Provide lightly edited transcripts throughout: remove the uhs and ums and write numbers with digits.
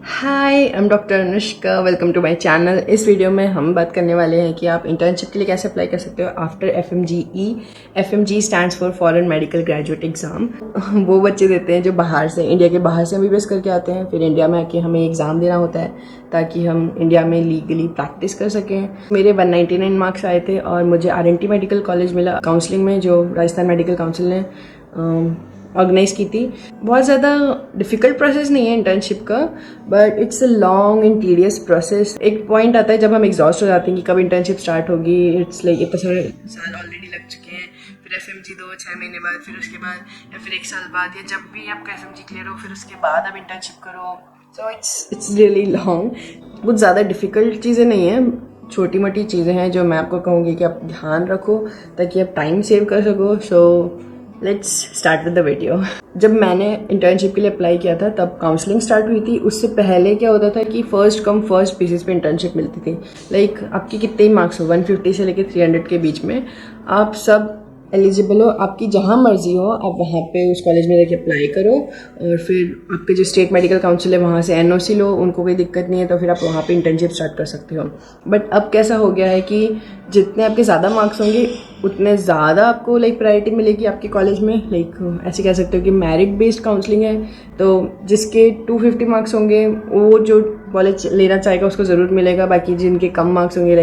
Hi, I am doctor Anushka. Welcome to my channel. इस video में हम बात करने वाले हैं कि आप इंटर्नशिप के लिए कैसे अप्लाई कर सकते हो after FMGE। FMG stands for foreign medical graduate exam. वो बच्चे देते हैं जो बाहर से, इंडिया के बाहर से MBBS करके आते हैं, फिर इंडिया में आके हमें एग्ज़ाम देना होता है ताकि हम इंडिया में लीगली प्रैक्टिस कर सकें। मेरे 199 मार्क्स आए थे और मुझे RNT मेडिकल कॉलेज मिला काउंसलिंग में, जो राजस्थान मेडिकल काउंसिल ने ऑर्गेनाइज़ की थी। बहुत ज़्यादा डिफ़िकल्ट प्रोसेस नहीं है इंटर्नशिप का, but it's a long and tedious process. एक पॉइंट आता है जब हम एग्जॉस्ट हो जाते हैं कि कब इंटर्नशिप स्टार्ट होगी। इट्स लाइक इतने सारे साल ऑलरेडी लग चुके हैं, फिर FMG दो 6 महीने बाद, फिर उसके बाद या फिर 1 साल बाद, या जब भी आपका FMG क्लियर हो फिर उसके बाद आप इंटर्नशिप करो। So it's really long. कुछ ज़्यादा डिफ़िकल्ट चीज़ें नहीं हैं, छोटी मोटी चीज़ें हैं जो मैं आपको कहूँगी कि आप ध्यान रखो ताकि आप टाइम सेव कर सको। So let's start with the video. जब मैंने इंटर्नशिप के लिए अप्लाई किया था तब काउंसलिंग स्टार्ट हुई थी। उससे पहले क्या होता था कि फर्स्ट कम फर्स्ट बेसिस पे इंटर्नशिप मिलती थी। लाइक आपके कितने ही मार्क्स हो, 150 से लेकर 300 के बीच में, आप सब एलिजिबल हो। आपकी जहाँ मर्जी हो आप वहाँ पे उस कॉलेज में जाके अप्लाई करो, और फिर आपके जो स्टेट मेडिकल काउंसिल है वहाँ से NOC लो। उनको कोई दिक्कत नहीं है तो फिर आप वहाँ पे इंटर्नशिप स्टार्ट कर सकते हो। बट अब कैसा हो गया है कि जितने आपके ज़्यादा मार्क्स होंगे उतने ज़्यादा आपको प्रायोरिटी मिलेगी आपके कॉलेज में। ऐसे कह सकते हो कि मेरिट बेस्ड काउंसलिंग है। तो जिसके 250 मार्क्स होंगे वो जो कॉलेज लेना चाहेगा उसको ज़रूर मिलेगा। बाकी जिनके कम मार्क्स होंगे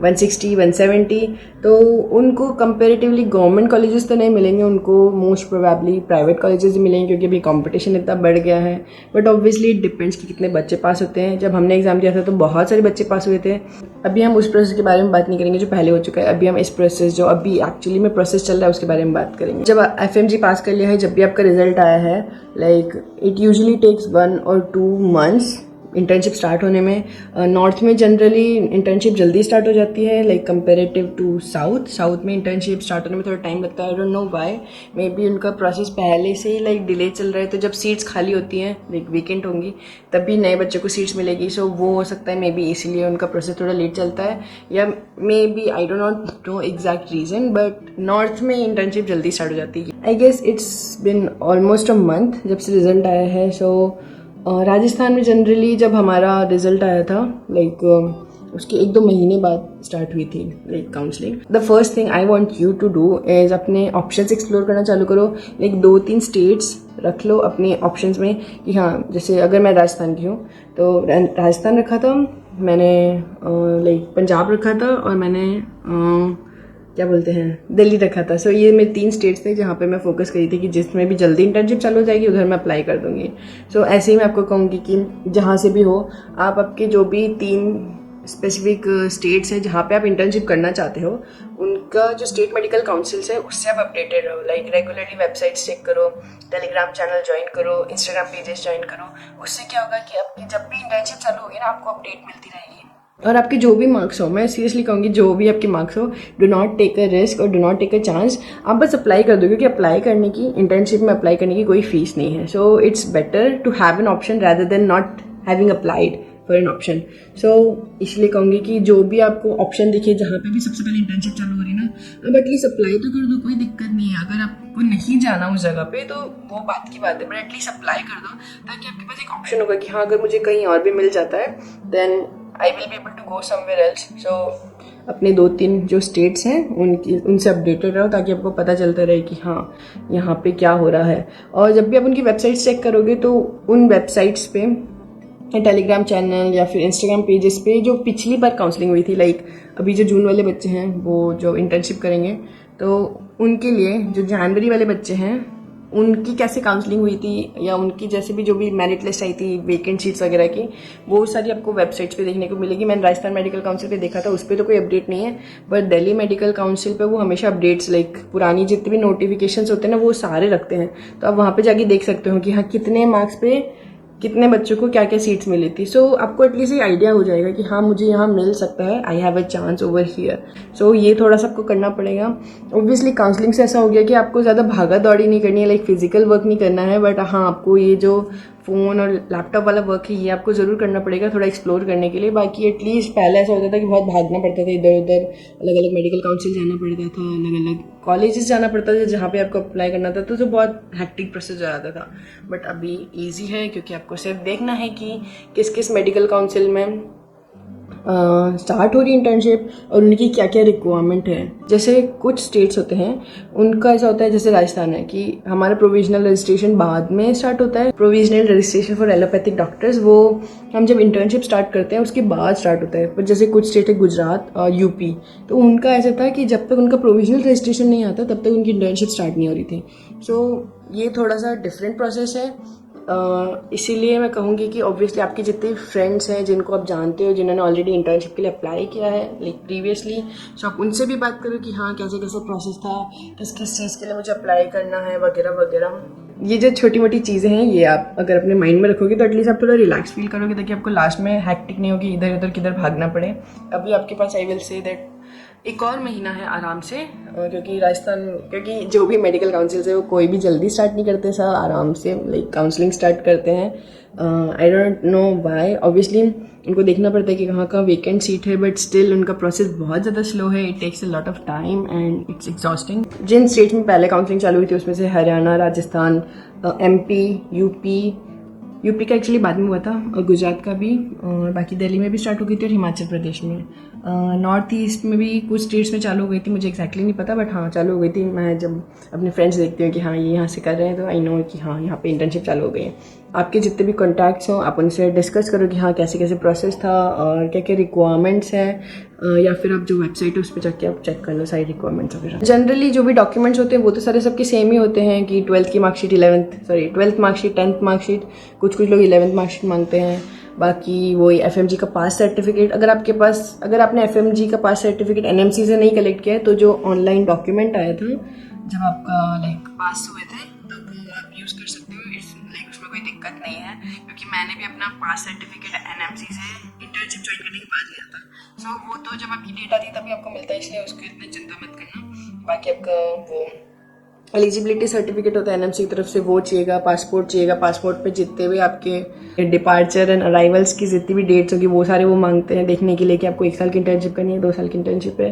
160 170, तो उनको कंपेरेटिवली गवर्नमेंट कॉलेजेस तो नहीं मिलेंगे, उनको मोस्ट प्रोबेबली प्राइवेट कॉलेजेस ही मिलेंगे, क्योंकि अभी कंपटीशन इतना बढ़ गया है। बट ऑब्वियसली इट डिपेंड्स कि कितने बच्चे पास होते हैं। जब हमने एग्ज़ाम दिया था तो बहुत सारे बच्चे पास हुए थे। अभी हम उस प्रोसेस के बारे में बात नहीं करेंगे जो पहले हो चुका है। अभी हम इस प्रोसेस जो अभी एक्चुअली में प्रोसेस चल रहा है उसके बारे में बात करेंगे। जब FMG पास कर लिया है, जब भी आपका रिजल्ट आया है, इट यूजुअली टेक्स 1 और 2 मंथ्स इंटर्नशिप स्टार्ट होने में। नॉर्थ में जनरली इंटर्नशिप जल्दी स्टार्ट हो जाती है, कंपेरेटिव टू साउथ में इंटर्नशिप स्टार्ट होने में थोड़ा टाइम लगता है। आई don't know why, may be उनका प्रोसेस पहले से ही डिले चल रहा है। तो जब सीट्स खाली होती हैं, वीकेंड होंगी, तभी नए बच्चों को सीट्स मिलेगी। सो वो हो सकता है मे बी इसीलिए उनका प्रोसेस थोड़ा लेट चलता है, या may be I don't not know exact reason, but north में इंटर्नशिप जल्दी स्टार्ट हो जाती है। I guess it's been almost a month जब से रिजल्ट आया है। सो राजस्थान में जनरली जब हमारा रिजल्ट आया था, उसके 1-2 महीने बाद स्टार्ट हुई थी counselling. The first thing I want you to do is अपने ऑप्शंस एक्सप्लोर करना चालू करो। 2-3 स्टेट्स रख लो अपने ऑप्शंस में कि हाँ, जैसे अगर मैं राजस्थान की हूँ तो राजस्थान रखा था मैंने, पंजाब रखा था, और मैंने क्या बोलते हैं, दिल्ली रखा था। सो ये मेरे 3 स्टेट्स थे जहाँ पे मैं फोकस करी थी कि जिसमें भी जल्दी इंटर्नशिप चालू हो जाएगी उधर मैं अप्लाई कर दूँगी। सो ऐसे ही मैं आपको कहूँगी कि जहाँ से भी हो, आप आपके जो भी 3 स्पेसिफिक स्टेट्स हैं जहाँ पे आप इंटर्नशिप करना चाहते हो, उनका जो स्टेट मेडिकल काउंसिल्स है उससे आप अपडेटेड रहो। रेगुलरली वेबसाइट्स चेक करो, टेलीग्राम चैनल ज्वाइन करो, इंस्टाग्राम पेजेस ज्वाइन करो। उससे क्या होगा कि आपकी जब भी इंटर्नशिप चालू होगी ना, आपको अपडेट मिलती रहेगी। और आपके जो भी मार्क्स हो, मैं सीरियसली कहूँगी जो भी आपके मार्क्स हो, do not take a risk और do not take a chance. आप बस अप्लाई कर दो, क्योंकि अप्लाई करने की, इंटर्नशिप में अप्लाई करने की कोई फीस नहीं है। So it's better to have an option rather than not having applied for an option. So इसलिए कहूँगी कि जो भी आपको ऑप्शन दिखे, जहाँ पे भी सबसे पहले इंटर्नशिप चालू हो रही ना, अब एटलीस्ट अप्लाई तो कर दो, कोई दिक्कत नहीं है। अगर आपको नहीं जाना उस जगह पे तो वो बात की बात है, बट एटलीस्ट अप्लाई कर दो ताकि आपके पास एक ऑप्शन होगा कि हाँ, अगर मुझे कहीं और भी मिल जाता है then I will be able to go somewhere else. So अपने 2-3 जो स्टेट्स हैं उनसे अपडेटेड रहो ताकि आपको पता चलता रहे कि हाँ, यहाँ पे क्या हो रहा है। और जब भी आप उनकी वेबसाइट्स चेक करोगे तो उन वेबसाइट्स पे, टेलीग्राम चैनल या फिर इंस्टाग्राम पेजेस पे, जो पिछली बार काउंसलिंग हुई थी, अभी जो जून वाले बच्चे हैं वो जो इंटर्नशिप करेंगे, तो उनके लिए जो जनवरी वाले बच्चे हैं उनकी कैसे काउंसलिंग हुई थी, या उनकी जैसे भी जो भी मेरिट लिस्ट आई थी, वेकेंट सीट्स वगैरह की, वो सारी आपको वेबसाइट्स पे देखने को मिलेगी। मैंने राजस्थान मेडिकल काउंसिल पे देखा था, उस पर तो कोई अपडेट नहीं है, बट दिल्ली मेडिकल काउंसिल पे वो हमेशा अपडेट्स, पुरानी जितने भी नोटिफिकेशंस होते हैं ना, वो सारे रखते हैं। तो आप वहाँ पे जाके देख सकते हो कि हाँ, कितने मार्क्स पे कितने बच्चों को क्या क्या सीट्स मिली थी। सो आपको एटलीस्ट ये आइडिया हो जाएगा कि हाँ, मुझे यहाँ मिल सकता है, I have a chance over here. So ये थोड़ा सा आपको करना पड़ेगा। ऑब्वियसली काउंसलिंग से ऐसा हो गया कि आपको ज़्यादा भागा दौड़ी नहीं करनी है, फिजिकल वर्क नहीं करना है, बट हाँ, आपको ये जो फ़ोन और लैपटॉप वाला वर्क है ये आपको ज़रूर करना पड़ेगा थोड़ा एक्सप्लोर करने के लिए। बाकी एटलीस्ट पहले ऐसा होता था कि बहुत भागना पड़ता था इधर उधर, अलग अलग मेडिकल काउंसिल जाना पड़ता था, अलग अलग कॉलेजेस जाना पड़ता था जहाँ पे आपको अप्लाई करना था, तो बहुत हैक्टिक प्रोसेस हो जाता था। बट अभी ईजी है क्योंकि आपको सिर्फ देखना है कि किस किस मेडिकल काउंसिल में स्टार्ट हो रही इंटर्नशिप और उनकी क्या क्या रिक्वायरमेंट है। जैसे कुछ स्टेट्स होते हैं उनका ऐसा होता है, जैसे राजस्थान है कि हमारा प्रोविजनल रजिस्ट्रेशन बाद में स्टार्ट होता है। Provisional registration for allopathic doctors वो हम जब इंटर्नशिप स्टार्ट करते हैं उसके बाद स्टार्ट होता है। पर जैसे कुछ स्टेट है गुजरात और यूपी, तो उनका ऐसा था कि जब तक उनका प्रोविजनल रजिस्ट्रेशन नहीं आता तब तक उनकी इंटर्नशिप स्टार्ट नहीं हो रही थी। सो ये थोड़ा सा डिफरेंट प्रोसेस है। इसीलिए मैं कहूँगी कि ऑब्वियसली आपके जितने फ्रेंड्स हैं जिनको आप जानते हो जिन्होंने ऑलरेडी इंटर्नशिप के लिए अप्लाई किया है लाइक प्रीवियसली, सो आप उनसे भी बात करो कि हाँ कैसे कैसे प्रोसेस था, किस किस चीज़ के लिए मुझे अप्लाई करना है वगैरह वगैरह। ये जो छोटी मोटी चीज़ें हैं ये आप अगर अपने माइंड में रखोगे तो एटलीस्ट आप थोड़ा रिलैक्स फील करोगे, ताकि आपको लास्ट में हैक्टिक नहीं होगी, इधर उधर किधर भागना पड़े। अभी आपके पास आई विल से दैट एक और महीना है आराम से, क्योंकि जो भी मेडिकल काउंसिल्स है वो कोई भी जल्दी स्टार्ट नहीं करते, सब आराम से लाइक काउंसलिंग स्टार्ट करते हैं। I don't know why, obviously उनको देखना पड़ता है कि कहाँ कहाँ वेकेंट सीट है, बट स्टिल उनका प्रोसेस बहुत ज़्यादा स्लो है। It takes a lot of time and it's exhausting. जिन स्टेट्स में पहले काउंसलिंग चालू हुई थी उसमें से हरियाणा, राजस्थान, MP, यूपी का एक्चुअली बाद में हुआ था, और गुजरात का भी, और बाकी दिल्ली में भी स्टार्ट हो गई थी और हिमाचल प्रदेश में। नॉर्थ ईस्ट में भी कुछ स्टेट्स में चालू हो गई थी, मुझे एक्जैक्टली नहीं पता, बट हाँ चालू हो गई थी। मैं जब अपने फ्रेंड्स देखती हूँ कि हाँ ये यहाँ से कर रहे हैं तो आई नो कि हाँ यहाँ पे इंटर्नशिप चालू हो गई है। आपके जितने भी कॉन्टैक्ट्स हों आप उनसे डिस्कस करो कि हाँ कैसे कैसे प्रोसेस था और क्या क्या रिक्वायरमेंट्स हैं, या फिर आप जो वेबसाइट है उस पर जाके आप चेक कर लो सारी रिक्वायरमेंट्स वगैरह। जनरली जो भी डॉक्यूमेंट्स होते हैं वो तो सारे सबके सेम ही होते हैं कि 12th की marksheet, 12th marksheet, 10th marksheet, कुछ लोग 11th मार्कशीट मांगते हैं। बाकी वही FMG का पास सर्टिफिकेट, अगर आपने FMG का पास सर्टिफिकेट NMC से नहीं कलेक्ट किया है तो जो ऑनलाइन डॉक्यूमेंट आया था जब आपका लाइक पास हुए थे तब आप यूज़ कर सकते हो। लाइक उसमें कोई दिक्कत नहीं है, क्योंकि मैंने भी अपना पास सर्टिफिकेट NMC से इंटर्नशिप ज्वाइन करने के बाद लिया था। सो वो तो जब आपकी डेट आती है तभी आपको मिलता है, इसलिए उसकी इतनी चिंता मत करना। बाकी आपका वो एलिजिबिलिटी सर्टिफिकेट होता है NMC की तरफ से, वो चाहिएगा। पासपोर्ट चाहिएगा, पासपोर्ट पे जितने भी आपके डिपार्चर एंड अराइवल्स की जितनी भी डेट्स होगी वो सारे वो मांगते हैं देखने के लिए कि आपको 1 साल की इंटर्नशिप करनी है, 2 साल की इंटर्नशिप है।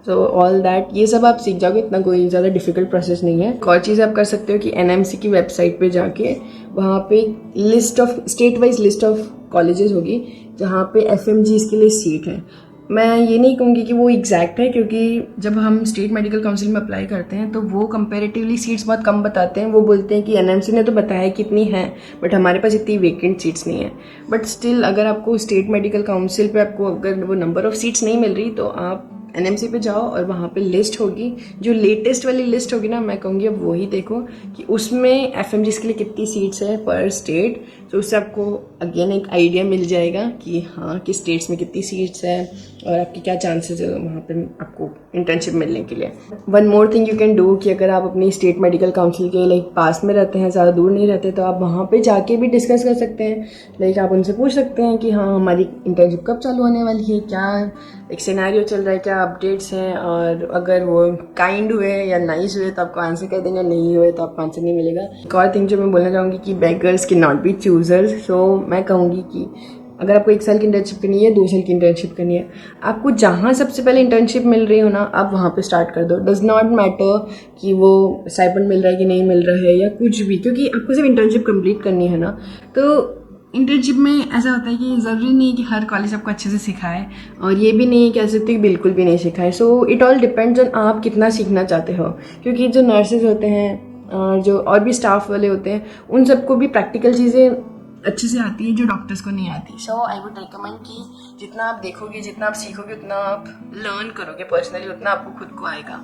सो ऑल दैट ये सब आप सीख जाओगे, इतना कोई ज़्यादा डिफिकल्ट प्रोसेस नहीं है। एक और चीज़ आप कर सकते हो कि NMC की वेबसाइट पे जाके वहाँ पे list of state wise list of colleges होगी जहाँ पे FMGs के लिए सीट है। मैं ये नहीं कहूँगी कि वो एग्जैक्ट है, क्योंकि जब हम स्टेट मेडिकल काउंसिल में अप्लाई करते हैं तो वो कंपैरेटिवली सीट्स बहुत कम बताते हैं। वो बोलते हैं कि NMC ने तो बताया कितनी है, बट हमारे पास इतनी वेकेंट सीट्स नहीं है। बट स्टिल अगर आपको स्टेट मेडिकल काउंसिल पे आपको अगर वो नंबर ऑफ सीट्स नहीं मिल रही तो आप NMC पे जाओ और वहाँ पे लिस्ट होगी, जो लेटेस्ट वाली लिस्ट होगी ना, मैं कहूँगी अब वही देखो कि उसमें FMGs के लिए कितनी सीट्स है पर स्टेट। तो उससे आपको अगेन एक आइडिया मिल जाएगा कि हाँ किस स्टेट्स में कितनी सीट्स है और आपकी क्या चांसेस है वहाँ पे आपको इंटर्नशिप मिलने के लिए। One more thing you can do कि अगर आप अपनी स्टेट मेडिकल काउंसिल के लाइक पास में रहते हैं, ज़्यादा दूर नहीं रहते, तो आप वहाँ पे जाके भी डिस्कस कर सकते हैं। लाइक आप उनसे पूछ सकते हैं कि हाँ हमारी इंटर्नशिप कब चालू होने वाली है, क्या एक सिनेरियो चल रहा है, क्या अपडेट्स हैं, और अगर वो काइंड हुए या नाइस हुए तो आपको आंसर कर देंगे, नहीं हुए तो आपको आंसर नहीं मिलेगा। एक और थिंग जो मैं बोलना चाहूँगी कि beggars can not be choosers. So मैं कहूँगी कि अगर आपको 1 साल की इंटर्नशिप करनी है, 2 साल की इंटर्नशिप करनी है, आपको जहाँ सबसे पहले इंटर्नशिप मिल रही हो ना आप वहाँ पे स्टार्ट कर दो। डज नॉट मैटर कि वो स्टाइपेंड मिल रहा है कि नहीं मिल रहा है या कुछ भी, क्योंकि आपको सिर्फ इंटर्नशिप कंप्लीट करनी है ना। तो इंटर्नशिप में ऐसा होता है कि ज़रूरी नहीं है कि हर कॉलेज आपको अच्छे से सिखाए, और ये भी नहीं कह सकते कि बिल्कुल भी नहीं सिखाए। So it all depends on आप कितना सीखना चाहते हो, क्योंकि जो नर्सेज होते हैं, जो और भी स्टाफ वाले होते हैं, उन सबको भी प्रैक्टिकल चीज़ें अच्छे से आती है जो डॉक्टर्स को नहीं आती। सो आई वुड रिकमेंड कि जितना आप देखोगे, जितना आप सीखोगे, उतना आप लर्न करोगे पर्सनली, उतना आपको खुद को आएगा।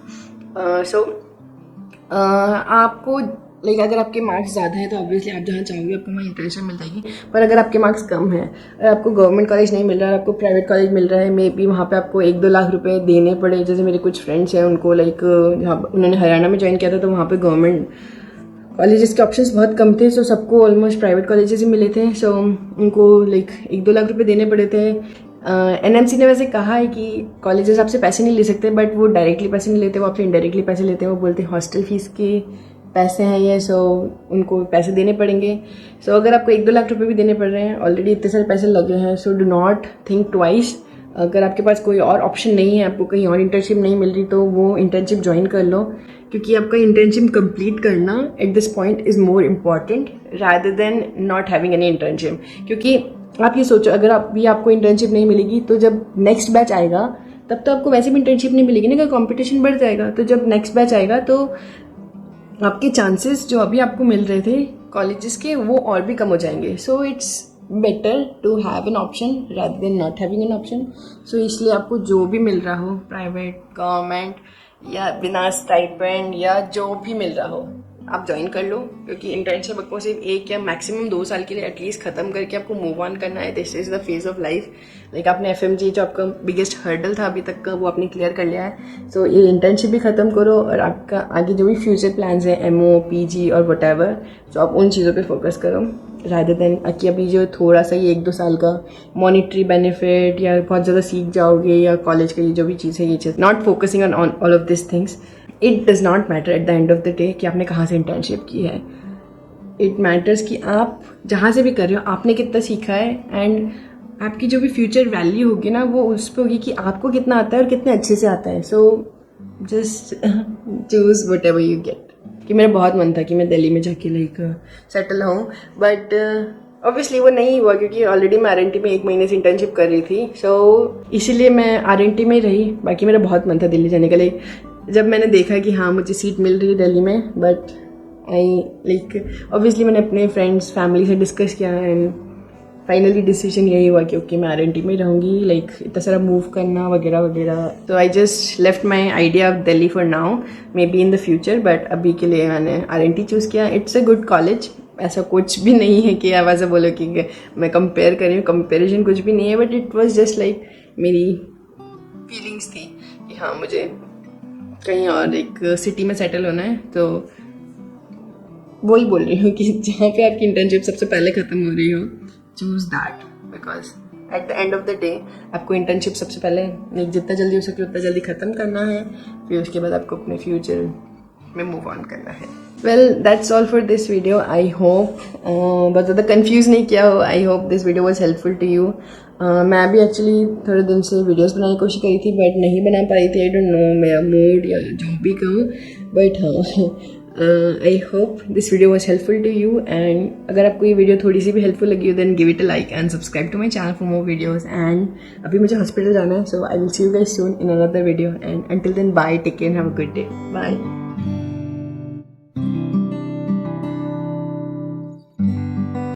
आपको लाइक अगर आपके मार्क्स ज़्यादा हैं तो ऑब्वियसली आप जहाँ चाहोगे आपको वहाँ इंटर्नशिप मिल जाएगी। पर अगर आपके मार्क्स कम हैं और आपको गवर्नमेंट कॉलेज नहीं मिल रहा है, आपको प्राइवेट कॉलेज मिल रहा है, मे बी वहाँ पे आपको 1-2 लाख रुपए देने पड़े। जैसे मेरे कुछ फ्रेंड्स हैं उनको लाइक जहाँ उन्होंने हरियाणा में ज्वाइन किया था तो वहाँ पे गवर्नमेंट कॉलेजेस के ऑप्शंस बहुत कम थे, सो सबको ऑलमोस्ट प्राइवेट कॉलेजेस ही मिले थे। सो उनको लाइक 1-2 लाख रुपए देने पड़े थे। NMC ने वैसे कहा है कि कॉलेजेस आपसे पैसे नहीं ले सकते, बट वो डायरेक्टली पैसे नहीं लेते, वो आपसे इनडायरेक्टली पैसे लेते हैं। वो बोलते हैं हॉस्टल फीस की पैसे हैं ये, सो उनको पैसे देने पड़ेंगे। सो अगर आपको 1-2 लाख रुपए भी देने पड़ रहे हैं, ऑलरेडी इतने सारे पैसे लगे हैं, so do not think twice. अगर आपके पास कोई और ऑप्शन नहीं है, आपको कहीं और इंटर्नशिप नहीं मिल रही, तो वो इंटर्नशिप ज्वाइन कर लो, क्योंकि आपका इंटर्नशिप कंप्लीट करना at this point is more important rather than not having any internship. क्योंकि आप ये सोचो, अगर आपको इंटर्नशिप नहीं मिलेगी तो जब नेक्स्ट बैच आएगा तब तो आपको वैसे भी इंटर्नशिप नहीं मिलेगी ना, कंपटीशन बढ़ जाएगा। तो जब नेक्स्ट बैच आएगा तो आपके चांसेस जो अभी आपको मिल रहे थे कॉलेजेस के, वो और भी कम हो जाएंगे। So it's better to have an option rather than not having an option. So इसलिए आपको जो भी मिल रहा हो, प्राइवेट, गवर्नमेंट या बिना स्टाइपेंड या जो भी मिल रहा हो, आप ज्वाइन कर लो। क्योंकि इंटर्नशिप आपको सिर्फ 1 या मैक्सिमम 2 साल के लिए एटलीस्ट खत्म करके आपको मूव ऑन करना है। This is the phase of life. Like आपने FMG जो आपका बिगेस्ट हर्डल था अभी तक का, वो आपने क्लियर कर लिया है। सो ये इंटर्नशिप भी खत्म करो और आपका आगे जो भी फ्यूचर प्लान्स हैं, MO, PG और वटेवर, तो आप उन चीज़ों पे फोकस करो रादर देन कि अभी जो थोड़ा सा ये 1-2 साल का मॉनिटरी बेनिफिट या बहुत ज़्यादा सीख जाओगे या कॉलेज का ये जो भी चीज़ है, ये चीज़ not focusing on all of this things. It does not matter at the end of the day कि आपने कहाँ से इंटर्नशिप की है। इट मैटर्स कि आप जहाँ से भी कर रहे हो आपने कितना सीखा है, एंड आपकी जो भी फ्यूचर वैल्यू होगी ना, वो उस पर होगी कि आपको कितना आता है और कितने अच्छे से आता है। So just choose what ever you get. कि मेरा बहुत मन था कि मैं दिल्ली में जाके लाइक सेटल हूँ, बट ऑब्वियसली वो नहीं हुआ, क्योंकि ऑलरेडी मैं RNT में 1 महीने से इंटर्नशिप कर रही थी। सो इसीलिए मैं RNT में ही रही। बाकी मेरा बहुत मन था दिल्ली जाने का। लाइक जब मैंने देखा कि हाँ मुझे सीट मिल रही है दिल्ली में, बट ऑब्वियसली मैंने अपने फ्रेंड्स, फैमिली से डिस्कस किया एंड फाइनली डिसीजन यही हुआ कि ओके मैं RNT में रहूँगी। लाइक इतना सारा मूव करना वगैरह वगैरह, तो I just left my idea of Delhi for now, may be in the future, but अभी के लिए मैंने RNT चूज़ किया। इट्स अ गुड कॉलेज, ऐसा कुछ भी नहीं है कि आप ऐसा बोलो कि मैं कंपेयर कर रही हूँ, कंपेरिजन कुछ भी नहीं है, but it was just like मेरी फीलिंग्स थी कि हाँ मुझे कहीं और एक सिटी में सेटल होना है। तो वही बोल रही हूँ कि जहाँ पे आपकी इंटर्नशिप सबसे पहले ख़त्म हो रही हो, choose that, because at the end of the day आपको इंटर्नशिप सबसे पहले जितना जल्दी हो सके उतना जल्दी ख़त्म करना है, फिर उसके बाद आपको अपने फ्यूचर में मूव ऑन करना है। Well that's all for this video. I hope बहुत ज़्यादा कन्फ्यूज़ नहीं किया हो। I hope this video was helpful to you. मैं भी एक्चुअली थोड़े दिन से वीडियोस बनाने की कोशिश करी थी, बट नहीं बना पाई थी। आई डोंट नो, मेरा मूड या जो भी कहूँ, बट हाँ I hope this video was helpful to you. And अगर आपको ये वीडियो थोड़ी सी भी हेल्पफुल लगी हो, then give it a like and subscribe to my channel for more videos. And अभी मुझे हॉस्पिटल जाना है, so I will see you guys soon in another video, and until then bye, take care, have a good day, bye.